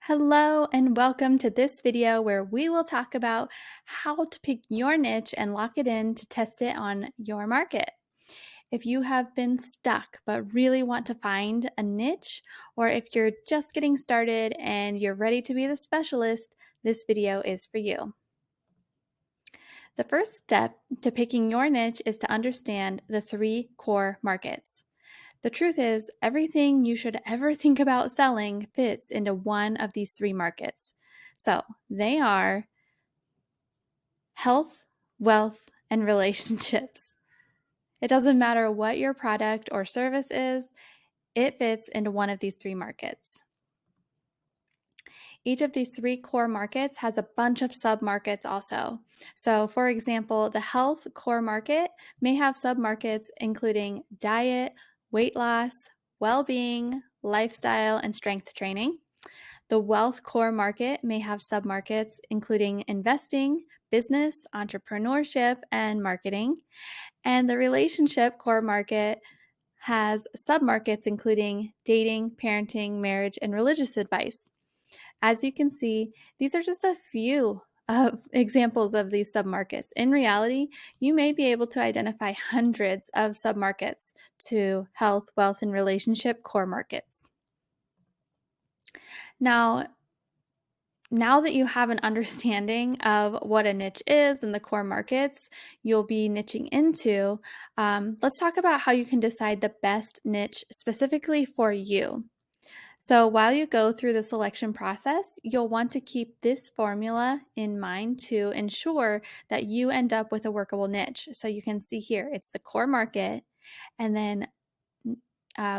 Hello and welcome to this video where we will talk about how to pick your niche and lock it in to test it on your market. If you have been stuck but really want to find a niche, or if you're just getting started and you're ready to be the specialist, this video is for you. The first step to picking your niche is to understand the three core markets. The truth is, everything you should ever think about selling fits into one of these three markets. So they are health, wealth, and relationships. It doesn't matter what your product or service is, it fits into one of these three markets. Each of these three core markets has a bunch of sub-markets also. So, for example, the health core market may have sub-markets including diet, weight loss, well-being, lifestyle, and strength training. The wealth core market may have sub-markets including investing, business, entrepreneurship, and marketing. And the relationship core market has sub-markets including dating, parenting, marriage, and religious advice. As you can see, these are just a few of examples of these submarkets. In reality, you may be able to identify hundreds of submarkets to health, wealth, and relationship core markets. Now that you have an understanding of what a niche is and the core markets you'll be niching into, let's talk about how you can decide the best niche specifically for you. So while you go through the selection process, you'll want to keep this formula in mind to ensure that you end up with a workable niche. So you can see here, it's the core market, and then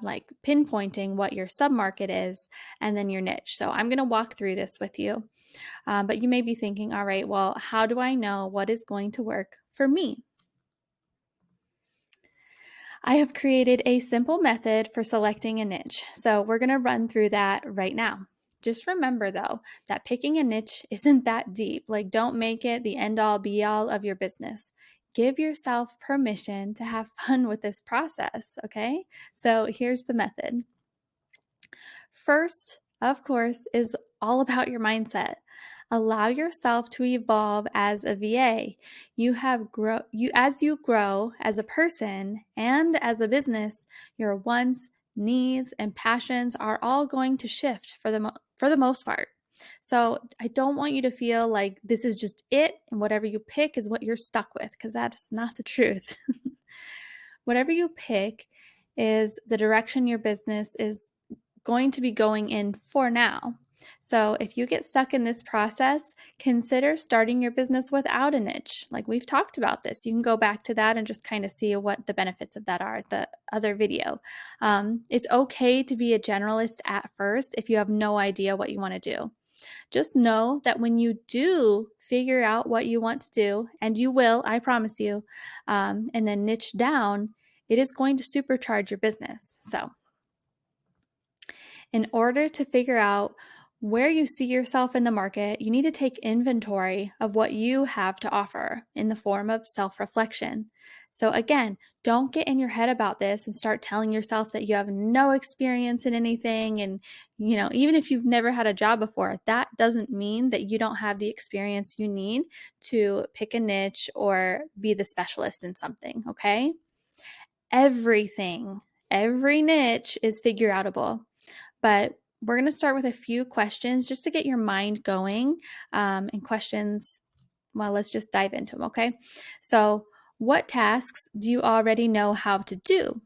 like pinpointing what your submarket is, and then your niche. So I'm going to walk through this with you. But you may be thinking, all right, well, how do I know what is going to work for me? I have created a simple method for selecting a niche. So we're going to run through that right now. Just remember though, that picking a niche isn't that deep. Like, don't make it the end all be all of your business. Give yourself permission to have fun with this process, okay? So here's the method. First, of course, is all about your mindset. Allow yourself to evolve as a VA. As you grow as a person and as a business, your wants, needs, and passions are all going to shift for the most part. So I don't want you to feel like this is just it and whatever you pick is what you're stuck with, because that's not the truth. Whatever you pick is the direction your business is going to be going in for now. So if you get stuck in this process, consider starting your business without a niche. Like, we've talked about this. You can go back to that and just kind of see what the benefits of that are at the other video. It's okay to be a generalist at first if you have no idea what you want to do. Just know that when you do figure out what you want to do, and you will, I promise you, and then niche down, it is going to supercharge your business. So in order to figure out where you see yourself in the market, you need to take inventory of what you have to offer in the form of self-reflection. So again, don't get in your head about this and start telling yourself that you have no experience in anything. And, even if you've never had a job before, that doesn't mean that you don't have the experience you need to pick a niche or be the specialist in something, okay? Every niche is figure outable. But we're going to start with a few questions just to get your mind going. And questions, well, let's just dive into them, okay? So, what tasks do you already know how to do?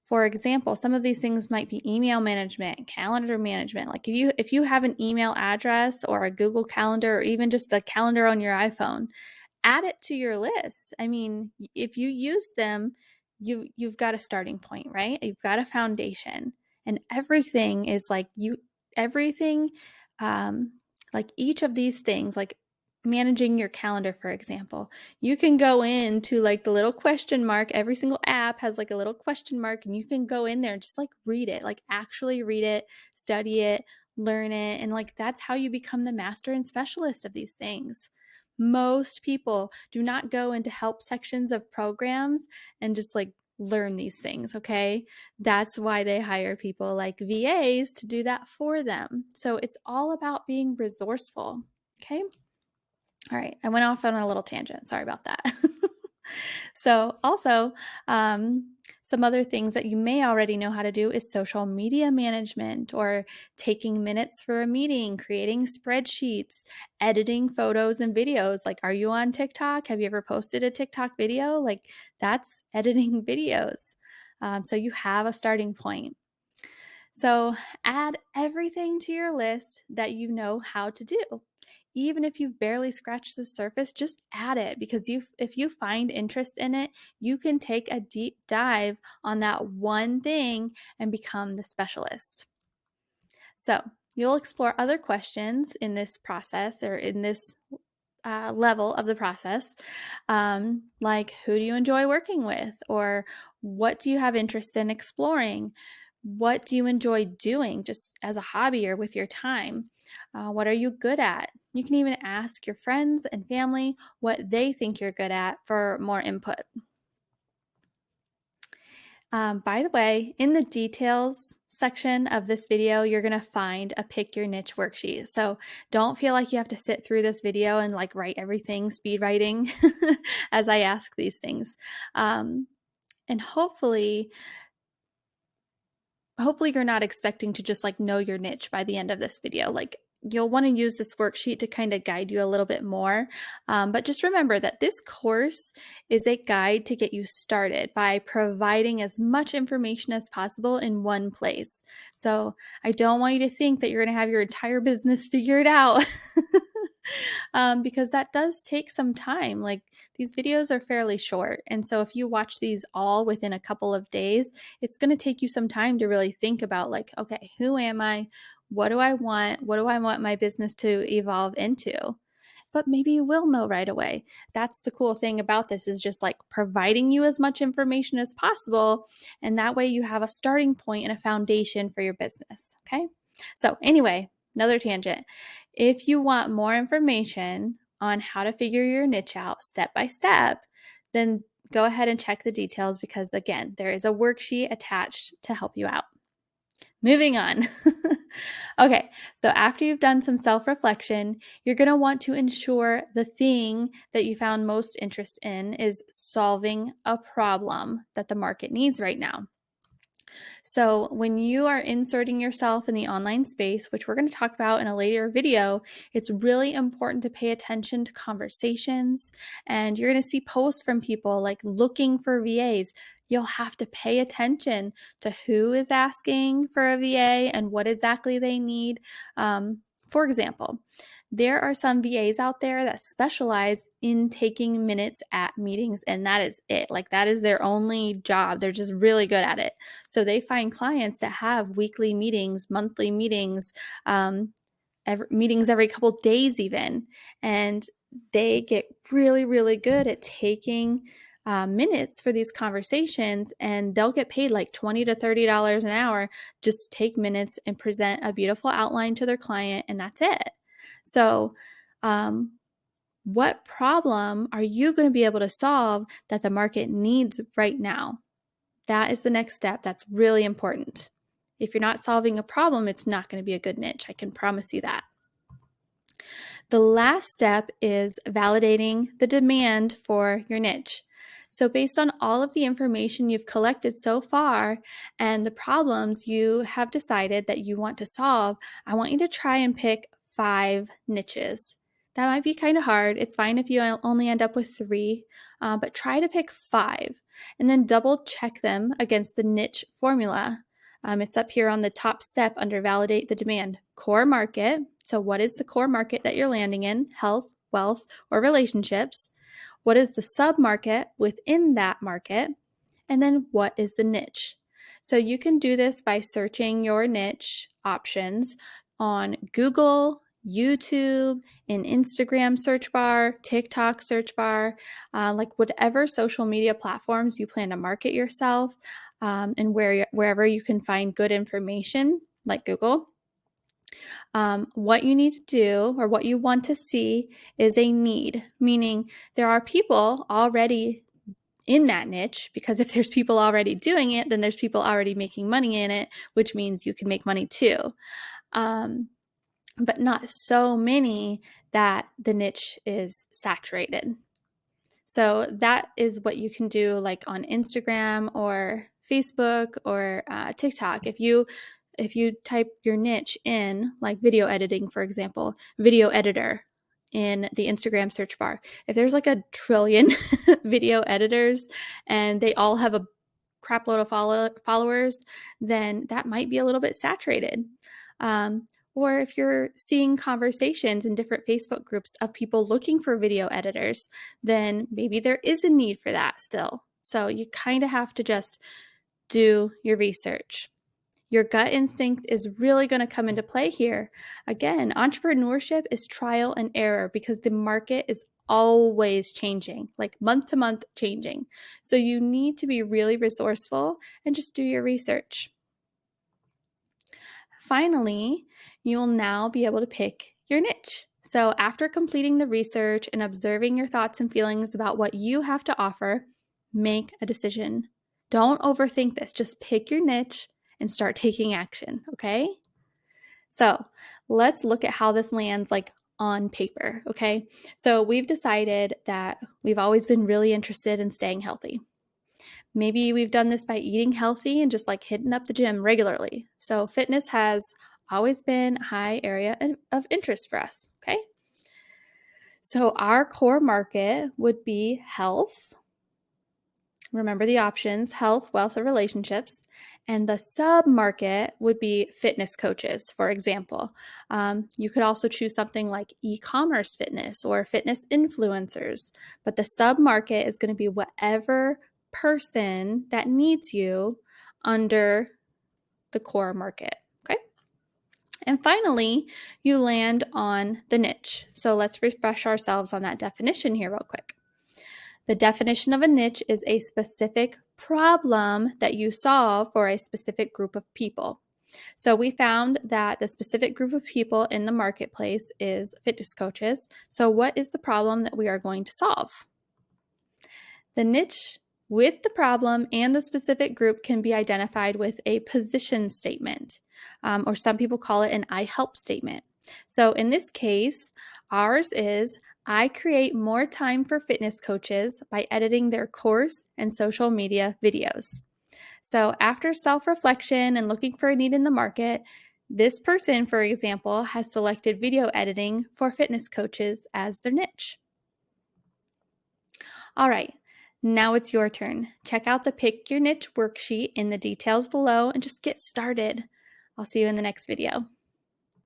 For example, some of these things might be email management, calendar management. Like, if you have an email address or a Google Calendar or even just a calendar on your iPhone, add it to your list. I mean, if you use them, you've got a starting point, right? You've got a foundation, and everything, like each of these things, like managing your calendar, for example, you can go into like the little question mark. Every single app has like a little question mark, and you can go in there and just like read it, like actually read it, study it, learn it, and like that's how you become the master and specialist of these things. Most people do not go into help sections of programs and just like learn these things, okay? That's why they hire people like VAs to do that for them. So it's all about being resourceful, okay? All right, I went off on a little tangent. Sorry about that. So, also, some other things that you may already know how to do is social media management or taking minutes for a meeting, creating spreadsheets, editing photos and videos. Like, are you on TikTok? Have you ever posted a TikTok video? Like, that's editing videos. So, you have a starting point. So, add everything to your list that you know how to do. Even if you've barely scratched the surface, just add it because if you find interest in it, you can take a deep dive on that one thing and become the specialist. So, you'll explore other questions in this process or in this level of the process, like who do you enjoy working with, or what do you have interest in exploring? What do you enjoy doing just as a hobby or with your time? What are you good at? You can even ask your friends and family what they think you're good at for more input. By the way, in the details section of this video, you're going to find a pick your niche worksheet. So don't feel like you have to sit through this video and like write everything speed writing as I ask these things. And hopefully you're not expecting to just like know your niche by the end of this video. Like you'll want to use this worksheet to kind of guide you a little bit more. But just remember that this course is a guide to get you started by providing as much information as possible in one place. So I don't want you to think that you're going to have your entire business figured out. Because that does take some time. Like these videos are fairly short. And so if you watch these all within a couple of days, it's going to take you some time to really think about, like, okay, who am I? What do I want? What do I want my business to evolve into? But maybe you will know right away. That's the cool thing about this, is just like providing you as much information as possible. And that way you have a starting point and a foundation for your business. Okay. So, anyway, another tangent. If you want more information on how to figure your niche out step by step, then go ahead and check the details because, again, there is a worksheet attached to help you out. Moving on. Okay, so after you've done some self reflection, you're going to want to ensure the thing that you found most interest in is solving a problem that the market needs right now. So, when you are inserting yourself in the online space, which we're going to talk about in a later video, it's really important to pay attention to conversations. And you're going to see posts from people like looking for VAs. You'll have to pay attention to who is asking for a VA and what exactly they need. For example, there are some VAs out there that specialize in taking minutes at meetings, and that is it. Like, that is their only job. They're just really good at it. So they find clients that have weekly meetings, monthly meetings, meetings every couple days, even. And they get really, really good at taking minutes for these conversations, and they'll get paid like $20 to $30 an hour just to take minutes and present a beautiful outline to their client, and that's it. So, what problem are you going to be able to solve that the market needs right now? That is the next step. That's really important. If you're not solving a problem, it's not going to be a good niche. I can promise you that. The last step is validating the demand for your niche. So, based on all of the information you've collected so far and the problems you have decided that you want to solve, I want you to try and pick 5 niches. That might be kind of hard. It's fine if you only end up with 3, but try to pick 5 and then double check them against the niche formula. It's up here on the top step under validate the demand. Core market. So, what is the core market that you're landing in? Health, wealth, or relationships? What is the sub-market within that market? And then what is the niche? So you can do this by searching your niche options on Google, YouTube, in Instagram search bar, TikTok search bar, like whatever social media platforms you plan to market yourself, and wherever you can find good information, like Google. What you need to do, or what you want to see, is a need, meaning there are people already in that niche, because if there's people already doing it, then there's people already making money in it, which means you can make money too. But not so many that the niche is saturated. So that is what you can do, like on Instagram or Facebook or TikTok. If you type your niche in, like video editing, for example, video editor in the Instagram search bar, if there's like a trillion video editors and they all have a crap load of followers, then that might be a little bit saturated. Or if you're seeing conversations in different Facebook groups of people looking for video editors, then maybe there is a need for that still. So you kind of have to just do your research. Your gut instinct is really going to come into play here. Again, entrepreneurship is trial and error because the market is always changing, like month to month changing. So you need to be really resourceful and just do your research. Finally, you will now be able to pick your niche. So after completing the research and observing your thoughts and feelings about what you have to offer, make a decision. Don't overthink this. Just pick your niche and start taking action, okay? So let's look at how this lands like on paper, okay? So we've decided that we've always been really interested in staying healthy. Maybe we've done this by eating healthy and just like hitting up the gym regularly. So fitness has always been a high area of interest for us, okay? So our core market would be health. Remember the options: health, wealth, or relationships. And the sub-market would be fitness coaches, for example. You could also choose something like e-commerce fitness or fitness influencers. But the sub-market is going to be whatever person that needs you under the core market, okay? And finally, you land on the niche. So let's refresh ourselves on that definition here real quick. The definition of a niche is a specific problem that you solve for a specific group of people. So we found that the specific group of people in the marketplace is fitness coaches. So what is the problem that we are going to solve? The niche with the problem and the specific group can be identified with a position statement, or some people call it an I help statement. So in this case, ours is: I create more time for fitness coaches by editing their course and social media videos. So after self-reflection and looking for a need in the market, this person, for example, has selected video editing for fitness coaches as their niche. All right, now it's your turn. Check out the Pick Your Niche worksheet in the details below and just get started. I'll see you in the next video.